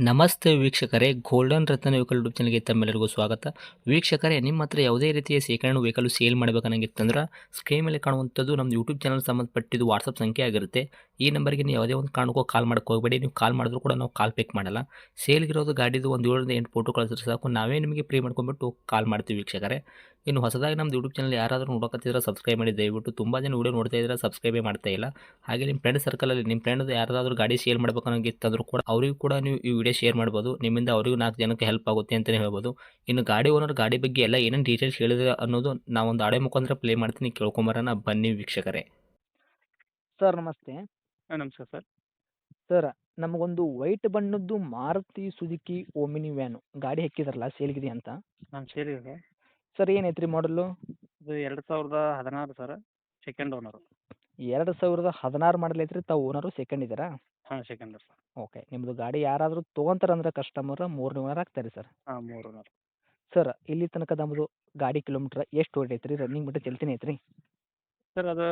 ನಮಸ್ತೆ ವೀಕ್ಷಕರೇ, ಗೋಲ್ಡನ್ ರತ್ನ vehicle YouTube ಚಾನಲ್‌ಗೆ ತಮ್ಮೆಲ್ಲರಿಗೂ ಸ್ವಾಗತ. ವೀಕ್ಷಕರೇ, ನಿಮ್ಮ ಹತ್ರ ಯಾವುದೇ ರೀತಿಯ ಸೆಕೆಂಡ್ ಹ್ಯಾಂಡ್ ವೆಹಿಕಲ್ ಸೇಲ್ ಮಾಡಬೇಕನ್ನಂಗಿತ್ತಂದ್ರೆ ಸ್ಕ್ರೀನ್ ಮೇಲೆ ಕಾಣುವಂಥದ್ದು ನಮ್ಮದು ಯೂಟ್ಯೂಬ್ ಚಾನಲ್ ಸಂಬಂಧಪಟ್ಟಿದ್ದು ವಾಟ್ಸಪ್ ಸಂಖ್ಯೆ ಆಗಿರುತ್ತೆ. ಈ ನಂಬರ್‌ಗೆ ನೀವು ಯಾವುದೇ ಒಂದು ಕಾರಣಕ್ಕೂ ಕಾಲ್ ಮಾಡಕ್ಕೆ ಹೋಗಬೇಡಿ. ನೀವು ಕಾಲ್ ಮಾಡಿದ್ರು ಕೂಡ ನಾವು ಕಾಲ್ ಪಿಕ್ ಮಾಡಲ್ಲ. ಸೇಲ್ಗಿರೋದು ಗಾಡಿದು ಒಂದು 7ರಿಂದ 8 ಫೋಟೋ ಕಳಿಸಿದ್ರೆ ಸಾಕು, ನಾವೇ ನಿಮಗೆ ಪ್ರೀ ಮಾಡ್ಕೊಂಡ್ಬಿಟ್ಟು ಕಾಲ್ ಮಾಡ್ತೀವಿ ವೀಕ್ಷಕರೇ. ಇನ್ನು ಹೊಸದಾಗಿ ನಮ್ಮದು ಯೂಟ್ಯೂಬ್ ಚಾನಲ್ ಯಾರಾದರೂ ನೋಡಕತ್ತಿದ್ರೆ ಸಬ್ಸ್ಕ್ರೈಬ್ ಮಾಡಿ ದಯವಿಟ್ಟು. ತುಂಬ ಜನ ವಿಡಿಯೋ ನೋಡ್ತಾ ಇದ್ದಾರೆ, ಸಬ್ಸ್ಕ್ರೈಬೇ ಮಾಡ್ತಾ ಇಲ್ಲ. ಹಾಗೆ ನಿಮ್ಮ ಫ್ರೆಂಡ್ ಸರ್ಕಲಲ್ಲಿ ನಿಮ್ಮ ಫ್ರೆಂಡ್ ಯಾರಾದರೂ ಗಾಡಿ ಸೇಲ್ ಮಾಡ್ಬೇಕನ್ನಂಗಿತ್ತಂದ್ರೂ ಕೂಡ ಅವರಿಗೂ ಕೂಡ ನೀವು ಈ ವಿಡಿಯೋ ಶೇರ್ ಮಾಡ್ಬೋದು. ನಿಮ್ಮಿಂದ ಅವರಿಗೂ 4 ಜನಕ್ಕೆ ಹೆಲ್ಪ್ ಆಗುತ್ತೆ ಅಂತಲೇ ಹೇಳ್ಬೋದು. ಇನ್ನು ಗಾಡಿ ಓನರ್ ಗಾಡಿ ಬಗ್ಗೆ ಎಲ್ಲ ಏನೇನು ಡೀಟೇಲ್ಸ್ ಹೇಳಿದ್ರೆ ಅನ್ನೋದು ನಾವೊಂದು ಆಡಿಯೋ ಮುಖಾಂತರ ಪ್ಲೇ ಮಾಡ್ತೀನಿ, ಕೇಳ್ಕೊಂಬರೋಣ ಬನ್ನಿ ವೀಕ್ಷಕರೇ. ಸರ್ ನಮಸ್ತೆ. ನಮಸ್ಕಾರ ಸರ್. ಸರ್ ನಮಗೊಂದು ವೈಟ್ ಬಣ್ಣದ್ದು ಮಾರುತಿ ಸುಜುಕಿ ಓಮಿನಿ ವ್ಯಾನು ಗಾಡಿ ಹಾಕಿದ್ರಲ್ಲ ಸೇಲ್ಗಿದೆ ಅಂತ. ನಮ್ಮ ಸೇಲಿಗೆ ಸರ್ ಏನೈತ್ರಿ ಮಾಡಲು? ಇದು 2016 ಸರ್, ಸೆಕೆಂಡ್ ಓನರು. 2016 ಮಾಡಲ್ ಐತ್ರಿ. ತಾವು ಓನರು ಸೆಕೆಂಡ್ ಇದ್ದೀರಾ? ಹಾಂ, ಸೆಕೆಂಡ್ ಸರ್. ಓಕೆ. ನಿಮ್ಮದು ಗಾಡಿ ಯಾರಾದರೂ ತೊಗೊಂತಾರಂದ್ರೆ ಕಸ್ಟಮರ್ 3ನೇ ಓನರ್ ಆಗ್ತಾರೆ ಸರ್. ಹಾಂ, 3 ಓನರ್. ಸರ್ ಇಲ್ಲಿ ತನಕ ನಮ್ಮದು ಗಾಡಿ ಕಿಲೋಮೀಟ್ರ್ ಎಷ್ಟು ಹೊಡೈತ್ರಿ? ರನ್ನಿಂಗ್ ಬಿಟ್ಟು ಚಲ್ತಿನೇ ಐತ್ರಿ? ಸರ್ ಅದು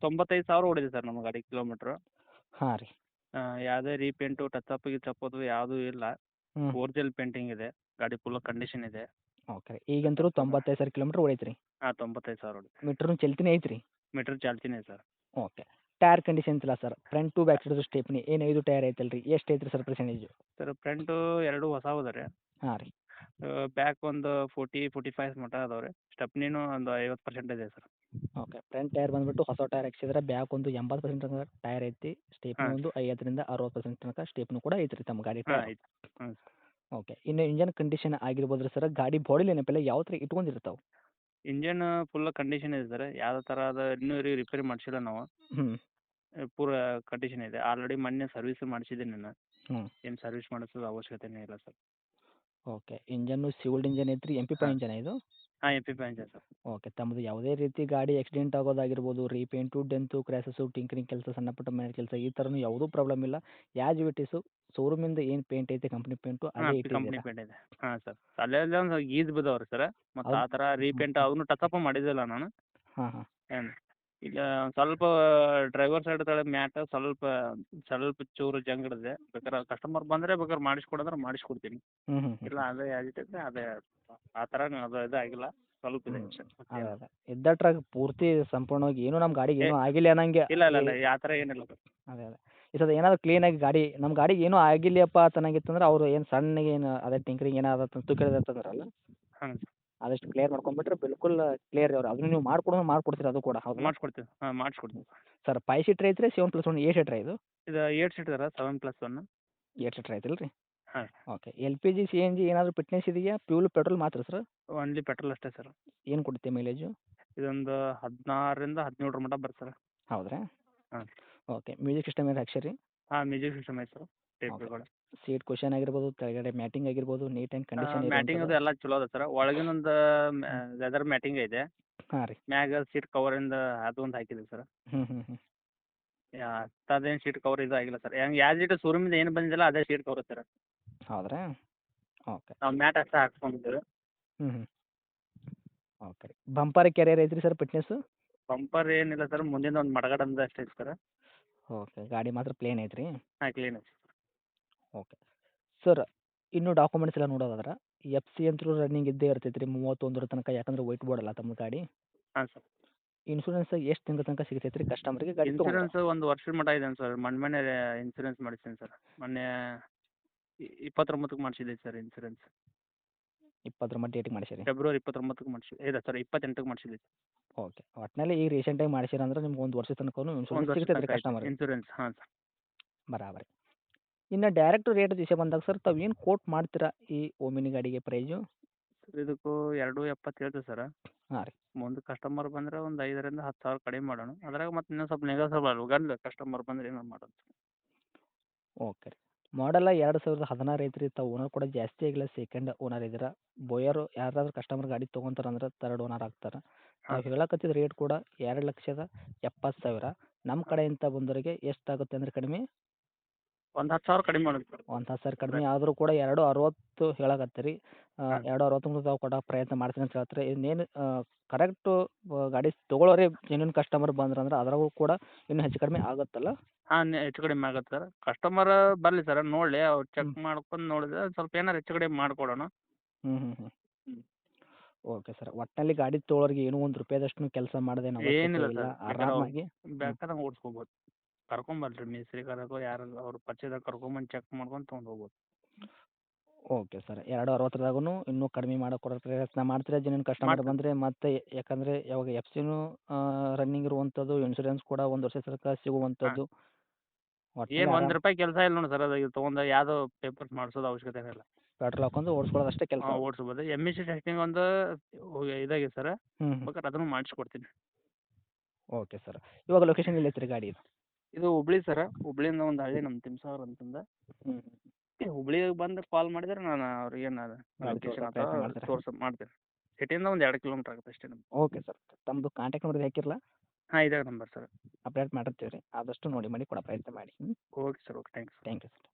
95,000 ಓಡಿದೆ ಸರ್ ನಮ್ಮ ಗಾಡಿ ಕಿಲೋಮೀಟ್ರು. ಹಾಂ ರೀ. ಯಾವುದೇ ರೀಪೇಂಟು, ಟಚಪ್ ಗಿಚಪ್ಪದು ಯಾವುದೂ ಇಲ್ಲ. ಹ್ಞೂ. ಒರಿಜಿನಲ್ ಪೇಂಟಿಂಗ್ ಇದೆ. ಗಾಡಿ ಫುಲ್ ಕಂಡೀಷನ್ ಇದೆ. ಓಕೆ ರೀ. ಈಗಂತೂ 95,000 ಕಿಲೋಮೀಟ್ರ್ ಹೊಡೈತ್ರಿ. ಹಾಂ, 95,000 ಓಡಿದೆ. ಮೀಟ್ರ್ನು ಚಲ್ತಿನೇ ಐತ್ರಿ? ಮೀಟ್ರ್ ಚಾಲ್ತಿನೇ ಸರ್. ಓಕೆ. ಟೈರ್ ಕಂಡೀಷನ್ಸ್ ಇಲ್ಲ sir? Front to back side stepney ಏನು 5 ಟೈರ್ ಐತಲ್ರಿ, ಎಷ್ಟು ಐತ್ರಿ ಸರ್ ಪರ್ಸೆಂಟೇಜು? ಸರ್ ಫ್ರಂಟು 2 ಹೊಸವು ಅದ ರೀ. ಹಾಂ ರೀ. ಬ್ಯಾಕ್ ಒಂದು 45 ಮಟ ಅದಾವೆ ರೀ. ಸ್ಟೆಪ್ನಿನೂ ಒಂದು 50% ಇದೆ ಸರ್. ಓಕೆ. ಫ್ರಂಟ್ ಟೈರ್ ಬಂದ್ಬಿಟ್ಟು ಹೊಸ ಟೈರ್ ಹಾಕ್ಸಿದ್ರೆ ಬ್ಯಾಕ್ ಒಂದು 80% ತನಕ ಟೈರ್ ಐತಿ. ಸ್ಟೇಪ್ನಿ ಹಾಂ. ಒಂದು 50ರಿಂದ 60% ತನಕ ಸ್ಟೇಪ್ನಿ ಕೂಡ ಐತ್ರಿ ತಮ್ಮ ಗಾಡಿ ಹಾಂ, ಟೈರ್. ಆಯ್ತು. ಹ್ಞೂ ಸರ್. ಓಕೆ. ಇನ್ನು ಇಂಜನ್ ಕಂಡೀಷನ್ ಆಗಿರ್ಬೋದ್ರಿ ಸರ್? ಗಾಡಿ ಬಾಡಿ ನೆನಪಿಲ್ಲ ಯಾವ ಥರ ಇಟ್ಕೊಂಡಿರ್ತಾವೆ? ಇಂಜನ್ ಫುಲ್ ಕಂಡೀಷನ್ ಇದೆ ಸರ್. ಯಾವುದೇ ಥರದ ಇನ್ನೂ ರಿಪೇರಿ ಮಾಡಿಸಿಲ್ಲ ನಾವು. ಹ್ಞೂ. ಪೂರ ಕಂಡೀಷನ್ ಇದೆ. ಆಲ್ರೆಡಿ ಮೊನ್ನೆ ಸರ್ವಿಸ್ ಮಾಡಿಸಿದ್ದೀನಿ ನಾನು. ಹ್ಞೂ. ಏನು ಸರ್ವಿಸ್ ಮಾಡಿಸೋದು ಅವಶ್ಯಕತೆನೇ ಇಲ್ಲ ಸರ್. ಓಕೆ. ಇಂಜನ್ನು ಸಿವಿಲ್ಡ್ ಇಂಜನ್ ಐತ್ರಿ. MPP ಹಾಂ. ಇಂಜನ್ ಇದು? ಹಾಂ, MPP ಇಂಜನ್ ಸರ್. ಓಕೆ. ತಮ್ಮದು ಯಾವುದೇ ರೀತಿ ಗಾಡಿ ಆಕ್ಸಿಡೆಂಟ್ ಆಗೋದಾಗಿರ್ಬೋದು, ರೀಪೇಂಟು, ಡೆಂತು, ಕ್ರ್ಯಾಸಸ್ಸು, ಟಿಂಕರಿಂಗ್ ಕೆಲಸ, ಸಣ್ಣ ಪುಟ್ಟ ಮನೆ ಕೆಲಸ ಈ ಥರನೂ ಯಾವುದೂ ಪ್ರಾಬ್ಲಮ್ ಇಲ್ಲ. ಯಾಸ್ ಇಟ್ ಈಸು ಶೋರೂಮಿಂದ ಏನು ಪೇಂಟ್ ಐತೆ ಕಂಪ್ನಿ ಪೇಂಟು ಅದೇ ಹಾಂ, ಕಂಪ್ನಿ ಇಟ್ಟಿದ್ದೀರಾ? ಪೇಂಟ್ ಇದೆ. ಹಾಂ ಸರ್. ಅಲ್ಲಲ್ಲೇ ಒಂದು ಗೀಜ್ ಬಿದ್ದಾವೆ ರೀ ಸರ್. ಮತ್ತು ಹೌದು. ಆ ಥರ ರೀಪೇಂಟ್ ಅವನ್ನೂ ಟಚಪ್ ಮಾಡಿದ್ದಿಲ್ಲ ನಾನು. ಹಾಂ ಹಾಂ. ಏನು ಈಗ ಸ್ವಲ್ಪ ಡ್ರೈವರ್ ಸೈಡ್ ತಳ ಮ್ಯಾಟ್ ಸ್ವಲ್ಪ ಸ್ವಲ್ಪ ಚೂರು ಜಂಗ್ ಹಿಡಿದಿದೆ. ಬೇಕಾದ್ರೆ ಕಸ್ಟಮರ್ ಬಂದರೆ ಬೇಕಾದ್ರೆ ಮಾಡಿಸ್ಕೊಡಂದ್ರೆ ಮಾಡಿಸ್ಕೊಡ್ತೀನಿ. ಹ್ಞೂ ಹ್ಞೂ ಹ್ಞೂ. ಇಲ್ಲ ಅದೇ ಆಗಿರ್ತೈತೆ ಅದೇ ಆ ಥರ ಅದು ಇದಾಗಿಲ್ಲ. ಸ್ವಲ್ಪ ಇದೆ ಹ್ಞೂ. ಅಷ್ಟೇ. ಅದೇ ಮತ್ತೇನು ಅದೇ. ಇದ್ದಟ್ರಾಗ ಪೂರ್ತಿ ಸಂಪೂರ್ಣವಾಗಿ ಏನೂ ನಮ್ಮ ಗಾಡಿಗೆ ಏ ಏನೂ ಆಗಿಲ್ಲ ಅನ್ನಂಗೆ. ಇಲ್ಲ ಇಲ್ಲ ಇಲ್ಲ ಆ ಥರ ಏನಿಲ್ಲ ಸರ್. ಅದೇ ಅದೇ. ಈ ಸದ ಏನಾದ್ರು ಕ್ಲೀನಾಗಿ ಗಾಡಿ ನಮ್ಮ ಗಾಡಿಗೆ ಏನೂ ಆಗಿಲ್ಲಪ್ಪ ಅನ್ನಂಗಿತ್ತಂದ್ರೆ ಅವರು ಏನು ಸಣ್ಣಗೆ ಏನು ಅದೇ ಟಿಂಕರಿಂಗ್ ಏನಾದ ತುಕ್ಕಿರೋದಂತಂದ್ರಲ್ಲ, ಹಾಂ ಸರ್. ಅದಷ್ಟು ಕ್ಲಿಯರ್ ಮಾಡ್ಕೊಂಡ್ಬಿಟ್ರೆ ಬಿಲ್ಕುಲ್ ಕ್ಲಿಯರ್ ರೀ ಅವ್ರು. ಅದನ್ನು ನೀವು ಮಾಡ್ಕೊಡ್ತೀರಿ ಅದು ಕೂಡ ಹೌದಲ್ಲ? ಮಾಡಿಸ್ಕೊಡ್ತೀವಿ. ಹಾಂ, ಮಾಡಿಸ್ಕೊಡ್ತೀವಿ. ಸರ್ 5 ಸೀಟ್ರ್ ಐತ್ರಿ 7+1 8 ಸೀಟ್ರಾ ಇದು? ಇದು 8 ಸೀಟರ 7+1. 8 ಸೀಟ್ರ್ ಐತಲ್ಲ ರೀ? ಹಾಂ. ಓಕೆ. LPG CNG ಏನಾದರೂ ಫಿಟ್ನೆಸ್ ಇದೆಯಾ? ಫ್ಯೂಲ್ ಪೆಟ್ರೋಲ್ ಮಾತ್ರ ಸರ್? ಓನ್ಲಿ ಪೆಟ್ರೋಲ್ ಅಷ್ಟೇ ಸರ್. ಏನು ಕೊಡುತ್ತೆ ಮೈಲೇಜು? ಇದೊಂದು 16ರಿಂದ 17 ಮಟ ಬರುತ್ತೆ ಸರ್. ಹೌದ್ರಾ? ಹಾಂ. ಓಕೆ. ಮ್ಯೂಸಿಕ್ ಸಿಸ್ಟಮ್ ಏನಾರು ಹಾಕ್ಸಿರಿ? ಹಾಂ, ಮ್ಯೂಸಿಕ್ ಸಿಸ್ಟಮ್ ಐತೆ ಸರ್. ಓಕೆ. ಟೇಪ್ಗಳು. ಸೀಟ್ ಕುಷನ್ ಆಗಿರ್ಬೋದು, ಕೆಳಗಡೆ ಮ್ಯಾಟಿಂಗ್ ಆಗಿರ್ಬೋದು, ನೀಟ್ ಆ್ಯಂಡ್ ಕಂಡೀಷನ್ ಮ್ಯಾಟಿಂಗ್ ಇರುವಂಥದ್ದು? ಅದು ಎಲ್ಲ ಚಲೋ ಅದ ಸರ್. ಒಳಗಿನೊಂದು ಲೆದರ್ ಮ್ಯಾಟಿಂಗ್ ಐತೆ. ಹಾಂ ರೀ. ಮ್ಯಾಗ ಸೀಟ್ ಕವರಿಂದ ಅದೊಂದು ಹಾಕಿದ್ದೀವಿ ಸರ್. ಹ್ಞೂ ಹ್ಞೂ ಹ್ಞೂ. ಅದೇನು ಸೀಟ್ ಕವರ್ ಇದು ಆಗಿಲ್ಲ ಸರ್. ಹೆಂಗೆ ಯಾಸ್ ಇಟ್ ಶೋರೂಮಿಂದ ಏನು ಬಂದಿಲ್ಲ ಅದೇ ಸೀಟ್ ಕವರ್ ಸರ್. ಹೌದ್ರಾ? ಓಕೆ. ನಾವು ಮ್ಯಾಟ್ ಅಷ್ಟೇ ಹಾಕ್ಸ್ಕೊಂಡಿದ್ದೀವಿ. ಹ್ಞೂ ಹ್ಞೂ. ಓಕೆ ರೀ. ಬಂಪರ್ ಕೆರಿಯರ್ ಐತ್ರಿ ಸರ್ ಫಿಟ್ನೆಸ್ಸು? ಬಂಪರ್ ಏನಿಲ್ಲ ಸರ್. ಮುಂದಿನ ಒಂದು ಮಡಗಡಂದು ಅಷ್ಟೇ ಐತೆ ಸರ್. ಓಕೆ. ಗಾಡಿ ಮಾತ್ರ ಪ್ಲೇನ್ ಐತ್ರಿ? ಹಾಂ, ಕ್ಲೀನ್ ಐತೆ. ಓಕೆ. ಸರ್ ಇನ್ನೂ ಡಾಕ್ಯುಮೆಂಟ್ಸ್ ಎಲ್ಲ ನೋಡೋದಾದ್ರೆ FC ಅಂತೂ ರನ್ನಿಂಗ್ ಇದ್ದೇ ಇರ್ತೈತೆ ರೀ 31 ತನಕ, ಯಾಕಂದ್ರೆ ವೈಟ್ ಬೋರ್ಡ್ ಅಲ್ಲ ತಮ್ಮ ಗಾಡಿ. ಹಾಂ ಸರ್. ಇನ್ಶೂರೆನ್ಸ್ ಎಷ್ಟು ತಿಂಗಳ ತನಕ ಸಿಗ್ತೈತೆ ರೀ ಕಸ್ಟಮರ್ಗೆ ಗಾಡಿ ತೊಗೊಂಡ್ರೆ? ಇನ್ಸೂರೆನ್ಸ್ 1 ವರ್ಷದ ಮಟ ಇದೆ ಸರ್. ಮೊನ್ನೆ ಇನ್ಸೂರೆನ್ಸ್ ಮಾಡಿಸಿದ್ದೀನಿ ಸರ್. ಮೊನ್ನೆ 29ಕ್ಕೆ ಮಾಡಿಸಿದ್ದೆ ಸರ್ ಇನ್ಸೂರೆನ್ಸ್. 20 ಡೇಟಿಗೆ ಮಾಡಿಸಿರಿ? ಫೆಬ್ರವರಿ 29ಕ್ಕೆ ಇಲ್ಲ ಸರ್, 28ಕ್ಕೆ ಮಾಡಿಸಿದ್ದೆ. ಓಕೆ. ಒಟ್ಟಿನಲ್ಲಿ ಈಗ ರೀಸೆಂಟಾಗಿ ಮಾಡಿಸಿರಂದ್ರೆ ನಿಮ್ಗೆ 1 ವರ್ಷದ ತನಕನೂ ಒಂದು ಇನ್ಶೂರೆನ್ಸ್ ವರ್ಷ ಸಿಗ್ತೈತೆ ರೀ ತನಕ ಐತೆ ಕಸ್ಟಮರ್ಗೆ? ಇನ್ಸೂರೆನ್ಸ್. ಹಾಂ ಸರ್. ಬರಾಬರಿ. ಇನ್ನು ಡೈರೆಕ್ಟ್ ರೇಟ್ ವಿಷಯ ಬಂದಾಗ ಸರ್ ತಾವು ಏನು ಕೋಟ್ ಮಾಡ್ತೀರಾ ಈ ಓಮಿನಿ ಗಾಡಿಗೆ ಪ್ರೈಸು? ಇದಕ್ಕೂ 2.70 ಹೇಳ್ತೀವಿ ಸರ್. ಹಾಂ ರೀ. ಮುಂದೆ ಕಸ್ಟಮರ್ ಬಂದರೆ ಒಂದು 5ರಿಂದ 10,000 ಕಡಿಮೆ ಮಾಡೋಣ. ಅದ್ರಾಗ ಮತ್ತೆ ಇನ್ನೂ ಸ್ವಲ್ಪ ನೆಗೋಸಿಯಬಲ್ ಗಂಡು ಕಸ್ಟಮರ್ ಬಂದರೆ ಏನೋ ಮಾಡೋದು. ಓಕೆ ರೀ. ಮಾಡೆಲ್ಲ 2016 ಐತ್ರಿ. ತಾವು ಓನರ್ ಕೂಡ ಜಾಸ್ತಿ ಆಗಿಲ್ಲ, ಸೆಕೆಂಡ್ ಓನರ್ ಇದ್ದೀರಾ. ಬೋಯರು ಯಾರಾದ್ರೂ ಕಸ್ಟಮರ್ ಗಾಡಿ ತೊಗೊಂತಾರಂದ್ರೆ ಥರ್ಡ್ ಓನರ್ ಆಗ್ತಾರೆ. ಹಾಂ ತಾವು ಹೇಳಕತ್ತಿದ ರೇಟ್ ಕೂಡ 2,70,000. ನಮ್ಮ ಕಡೆಯಿಂದ ಬಂದವರಿಗೆ ಎಷ್ಟಾಗುತ್ತೆ ಅಂದರೆ ಕಡಿಮೆ? ಒಂದು 10,000 ಕಡಿಮೆ ಮಾಡೋದು ಸರ್. ಒಂದು 10,000 ಕಡಿಮೆ ಆದರೂ ಕೂಡ 2,60 ಹೇಳಕತ್ತೀರಿ. ಹಾಂ. 2,60 ತಾವು ಕೊಡೋ ಪ್ರಯತ್ನ ಮಾಡ್ತೀನಿ ಅಂತ ಹೇಳ್ತೀರಿ. ಇನ್ನೇನು ಕರೆಕ್ಟು ಗಾಡಿ ತೊಗೊಳೋರೇ ಜೆನ್ಯೂನ್ ಕಸ್ಟಮರ್ ಬಂದ್ರಂದ್ರೆ ಅದ್ರಾಗೂ ಕೂಡ ಇನ್ನೂ ಹೆಚ್ಚು ಕಡಿಮೆ ಆಗುತ್ತಲ್ಲ? ಹಾಂ ಹೆಚ್ಚು ಕಡಿಮೆ ಆಗತ್ತೆ ಸರ್. ಕಸ್ಟಮರ್ ಬರಲಿ ಸರ್ ನೋಡಲಿ, ಅವ್ರು ಚೆಕ್ ಹ್ಞೂ ಮಾಡ್ಕೊಂಡು ನೋಡಿದ್ರೆ ಸ್ವಲ್ಪ ಏನಾರು ಹೆಚ್ಚು ಕಡಿಮೆ ಮಾಡಿಕೊಡೋಣ. ಹ್ಞೂ ಹ್ಞೂ ಹ್ಞೂ ಹ್ಞೂ ಓಕೆ ಸರ್. ಒಟ್ಟಿನಲ್ಲಿ ಗಾಡಿ ತೊಗೊಳೋರಿಗೆ ಏನೂ ಒಂದು ರೂಪಾಯಿದಷ್ಟು ಕೆಲಸ ಮಾಡೋದೇನು ಅವಶ್ಯಕತೆ ಏನಿಲ್ಲ ಇಲ್ಲ. ಸರ್, ಬೇಕಾದ್ರೆ ಅವ್ರು ಆರಾಮಾಗಿ ಹ್ಞೂ ಬೇಕಾದಂಗೆ ಓಡಿಸ್ಕೋಬೋದು. ಕರ್ಕೊಂಬರ್ರಿ ಮೇಸ್ತ್ರಿ ಕರಕೋ ಯಾರು ಅವ್ರ ಪರಿಚಯದಾಗ ಕರ್ಕೊಂಬಂದು ಚೆಕ್ ಮಾಡ್ಕೊಂಡು ತೊಗೊಂಡು ಹೋಗ್ಬೋದು. Okay sir. 2.60 ಇನ್ನೂ ಕಡಿಮೆ ಮಾಡಿಕೊಡೋ ಪ್ರಯತ್ನ ಮಾಡ್ತೀರಾ ಜೆನ್ಯೂನ್ ಕಸ್ಟಮರ್ ಮಾಡ್ತೀನಿ. ಬಂದರೆ? ಮತ್ತೆ ಯಾಕಂದರೆ ಯಾವಾಗ ಎಫ್ ಸಿನೂ ರನ್ನಿಂಗ್ ಇರುವಂಥದ್ದು, ಇನ್ಶೂರೆನ್ಸ್ ಕೂಡ 1 ವರ್ಷ ತನಕ ಹಾಂ ಸಿಗುವಂಥದ್ದು. ಏನು ಒಟ್ಟಿನಲ್ಲಿ ಒಂದು ರೂಪಾಯಿ ಕೆಲಸ ಇಲ್ಲ ನೋಡಿ ಸರ್, ಅದು ತೊಗೊಂಡು ಯಾವುದೋ ಪೇಪರ್ಸ್ ಮಾಡಿಸೋದು ಅವಶ್ಯಕತೆ ಇಲ್ಲ. ಪೆಟ್ರೋಲ್ ಹಾಕೊಂಡು ಓಡಿಸ್ಕೊಳ್ಳೋದಷ್ಟೇ ಕೆಲಸ. ಹಾಂ ಓಡಿಸ್ಬೋದು. ಎಮ್ ಎಸ್ ಸಿ ಟೆಸ್ಟಿಂಗ್ ಒಂದು ಇದಾಗಿದೆ ಸರ್, ಹ್ಞೂ ಹ್ಞೂ ಬೇಕಾದ್ರೆ ಅದನ್ನು ಮಾಡಿಸ್ಕೊಡ್ತೀನಿ. Okay sir. ಇವಾಗ ಲೊಕೇಶನ್ ಎಲ್ಲೈತ್ರಿ ಗಾಡಿ ಇದು? ಇದು ಹುಬ್ಳಿ ಸರ್, ಹುಬ್ಳಿಯಿಂದ ಒಂದು ಹಳ್ಳಿ ನಮ್ಮ ತಿಮ್ಸಾವರ ಅಂತಂದು. ಹ್ಞೂ ಹುಬ್ಳಿಗೆ ಬಂದು ಕಾಲ್ ಮಾಡಿದ್ರೆ ನಾನು ಅವ್ರಿಗೆ ಏನು ಗಾಡಿ ಲೊಕೇಶನ್ ತೋರ್ಸೋ ಪ್ರಯತ್ನ ಮಾಡ್ತೀರಾ? ಮಾಡ್ತೀನಿ. ಸಿಟಿಯಿಂದ ಒಂದು 2 ಕಿಲೋಮೀಟ್ರ್ ಆಗುತ್ತೆ ಅಷ್ಟೇ ನಮ್ಗೆ. Okay sir. ತಮ್ಮದು ಕಾಂಟ್ಯಾಕ್ಟ್ ನಂಬರ್ ಹಾಕಿರಲಾ? ಹಾಂ ಇದೇ ನಂಬರ್ ಸರ್. ಅಪ್ಡೇಟ್ ಮಾಡಿರ್ತೀವಿ ರೀ. ಆದಷ್ಟು ನೋಡಿ ಮಾಡಿ ಕೊಡೋ ಪ್ರಯತ್ನ ಮಾಡಿ. Okay sir, okay thanks. Thank you sir.